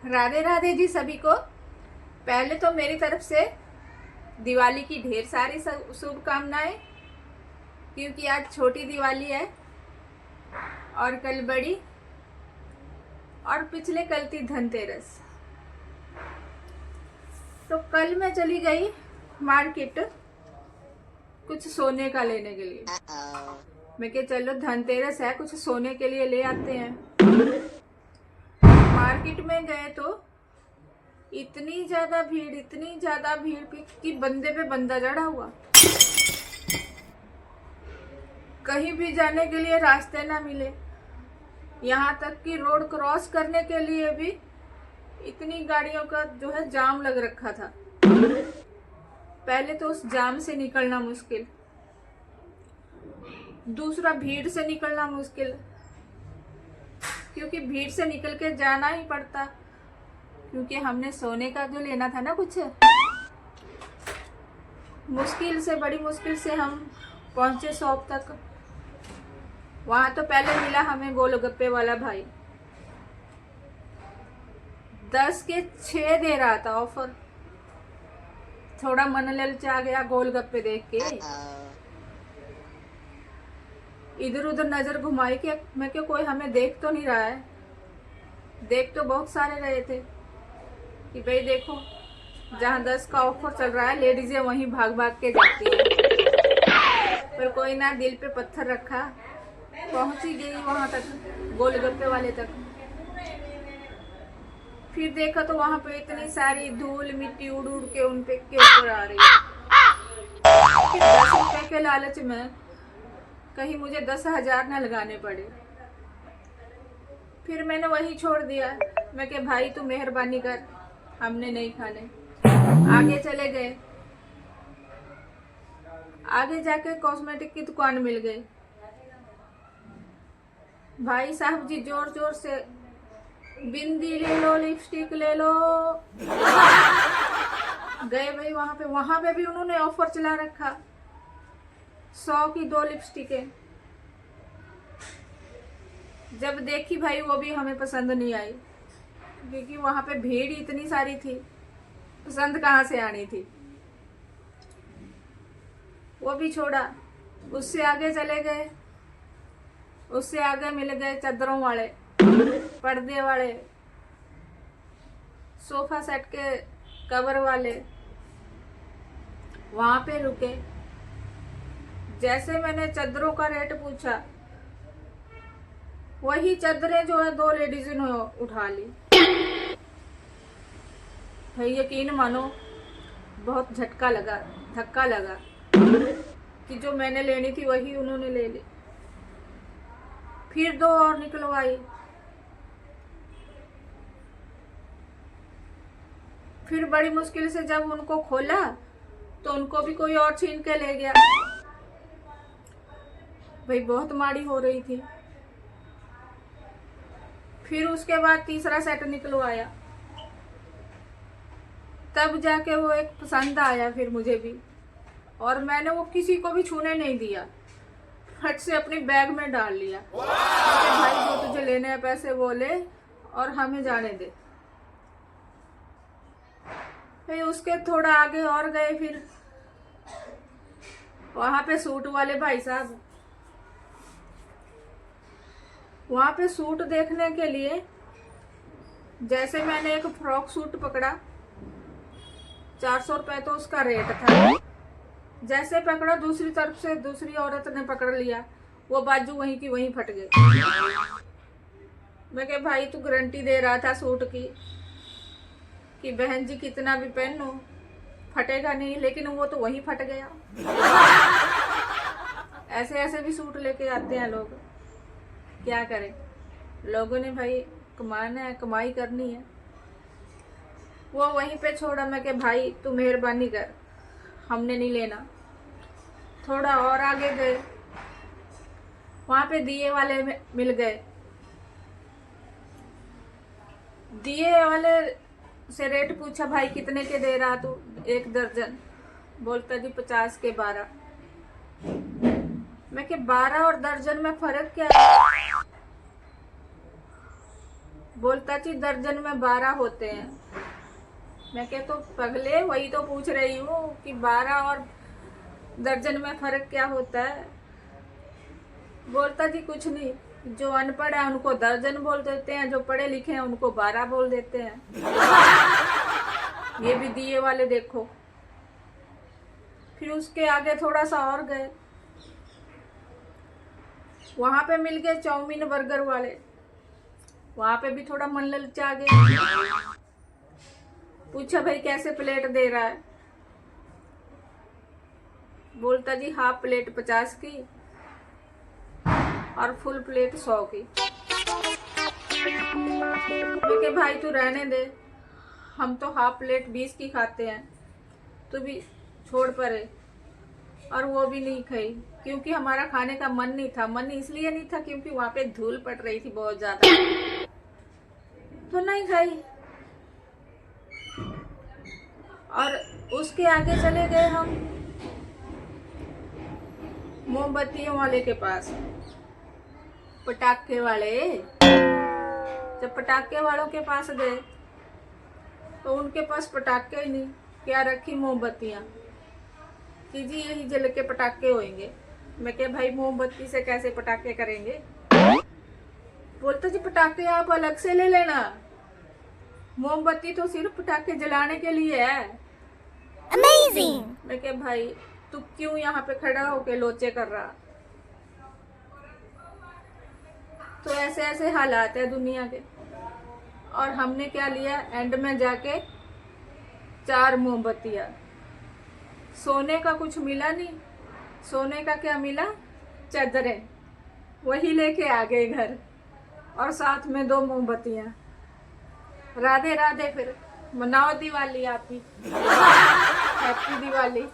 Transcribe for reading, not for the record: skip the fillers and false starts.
राधे राधे जी सभी को। पहले तो मेरी तरफ से दिवाली की ढेर सारी शुभकामनाएं, क्योंकि आज छोटी दिवाली है और कल बड़ी, और पिछले कल थी धनतेरस। तो कल मैं चली गई मार्केट कुछ सोने का लेने के लिए। मैं क्या चलो धनतेरस है, कुछ सोने के लिए ले आते हैं। मार्केट में गए तो इतनी ज्यादा भीड़ कि बंदे पे बंदा चढ़ा हुआ। कहीं भी जाने के लिए रास्ते ना मिले, यहाँ तक कि रोड क्रॉस करने के लिए भी इतनी गाड़ियों का जो है जाम लग रखा था। पहले तो उस जाम से निकलना मुश्किल, दूसरा भीड़ से निकलना मुश्किल, क्योंकि भीड़ से निकल के जाना ही पड़ता, क्योंकि हमने सोने का जो लेना था ना कुछ। बड़ी मुश्किल से हम पहुंचे शॉप तक। वहां तो पहले मिला हमें गोलगप्पे वाला भाई, 10 के 6 दे रहा था ऑफर। थोड़ा मन ललचा गया गोलगप्पे देख के। इधर उधर नजर घुमाई कि मैं क्यों कोई हमें देख तो नहीं रहा है। देख तो बहुत सारे रहे थे कि भाई देखो, जहाँ 10 का ऑफर चल रहा है लेडीजें वहीं भाग भाग के जाती है। पर कोई ना, दिल पे पत्थर रखा, पहुंची गई वहां तक, गोलगप्पे वाले तक। फिर देखा तो वहां पे इतनी सारी धूल मिट्टी उड़ उड़ के उन पे के ऊपर आ रही है। फिर 10 रुपए के लालच में कहीं मुझे 10,000 न लगाने पड़े। फिर मैंने वही छोड़ दिया। मैं कि भाई तू मेहरबानी कर, हमने नहीं खाने। आगे चले गए, आगे जाके कॉस्मेटिक की दुकान मिल गई। भाई साहब जी जोर जोर से बिंदी ले लो, लिपस्टिक ले लो। गए भाई वहां पे भी उन्होंने ऑफर चला रखा, 100 की 2 लिपस्टिकें। जब देखी भाई वो भी हमें पसंद नहीं आई, क्योंकि वहां पे भीड़ इतनी सारी थी, पसंद कहाँ से आनी थी। वो भी छोड़ा, उससे आगे चले गए। उससे आगे मिल गए चादरों वाले, पर्दे वाले, सोफा सेट के कवर वाले। वहां पे रुके। जैसे मैंने चादरों का रेट पूछा, वही चादरें जो है 2 लेडीज ने उठा ली। भाई यकीन मानो, बहुत धक्का लगा कि जो मैंने लेनी थी वही उन्होंने ले ली। फिर 2 और निकलवाई। फिर बड़ी मुश्किल से जब उनको खोला तो उनको भी कोई और छीन के ले गया। भाई बहुत माड़ी हो रही थी। फिर उसके बाद तीसरा सेट निकलवाया, तब जाके वो एक पसंद आया फिर मुझे भी, और मैंने वो किसी को भी छूने नहीं दिया, फट से अपनी बैग में डाल लिया। भाई जो तुझे लेने हैं पैसे वो ले और हमें जाने दे। फिर उसके थोड़ा आगे और गए, फिर वहां पे सूट वाले भाई साहब, वहां पे सूट देखने के लिए जैसे मैंने एक फ्रॉक सूट पकड़ा, 400 रुपए तो उसका रेट था। जैसे पकड़ा, दूसरी तरफ से दूसरी औरत ने पकड़ लिया, वो बाजू वहीं की वहीं फट गई। मैं कह भाई तू गारंटी दे रहा था सूट की कि बहन जी कितना भी पहनो फटेगा नहीं, लेकिन वो तो वहीं फट गया। ऐसे ऐसे भी सूट लेके आते हैं लोग, क्या करें। लोगों ने भाई कमाना है, कमाई करनी है। वो वहीं पे छोड़ा। मैं कह भाई तू मेहरबानी कर, हमने नहीं लेना। थोड़ा और आगे गए, वहां पे दिए वाले मिल गए। दिए वाले से रेट पूछा, भाई कितने के दे रहा तू 1 दर्जन? बोलता जी 50 के 12। मैं कि 12 और दर्जन में फर्क क्या है? बोलता जी दर्जन में 12 होते हैं। मैं कह तो पगले वही तो पूछ रही हूँ कि 12 और दर्जन में फर्क क्या होता है। बोलता जी कुछ नहीं, जो अनपढ़ है उनको दर्जन बोल देते हैं, जो पढ़े लिखे हैं उनको 12 बोल देते हैं। ये भी दिए वाले देखो। फिर उसके आगे थोड़ा सा और गए, वहां पे मिल गए चाउमीन बर्गर वाले। वहां पे भी थोड़ा मन ललचा गया। पूछा भाई कैसे प्लेट दे रहा है। बोलता जी हाफ प्लेट 50 की और फुल प्लेट 100 की। मैं कहा भाई तू रहने दे, हम तो हाफ प्लेट 20 की खाते हैं, तू भी छोड़ परे। और वो भी नहीं खाई क्योंकि हमारा खाने का मन नहीं था। मन इसलिए नहीं था क्योंकि वहां पे धूल पड़ रही थी बहुत ज्यादा, तो नहीं खाई। और उसके आगे चले गए हम मोमबत्तियों वाले के पास, पटाखे वाले। जब पटाखे वालों के पास गए तो उनके पास पटाखे ही नहीं, क्या रखी मोमबत्तियां कि जी यही जल के पटाखे होंगे। मैं क्या भाई मोमबत्ती से कैसे पटाखे करेंगे। बोलता जी पटाखे आप अलग से ले लेना, मोमबत्ती तो सिर्फ पटाखे जलाने के लिए है। Amazing! मैं क्या भाई तू क्यों यहाँ पे खड़ा होके लोचे कर रहा। तो ऐसे ऐसे हालात है दुनिया के। और हमने क्या लिया एंड में जाके 4 मोमबत्तियां। सोने का कुछ मिला नहीं। सोने का क्या मिला, चादरें, वही लेके आ गए घर और साथ में 2 मोमबत्तियां। राधे राधे, फिर मनाओ दिवाली आप भी। हैप्पी दिवाली।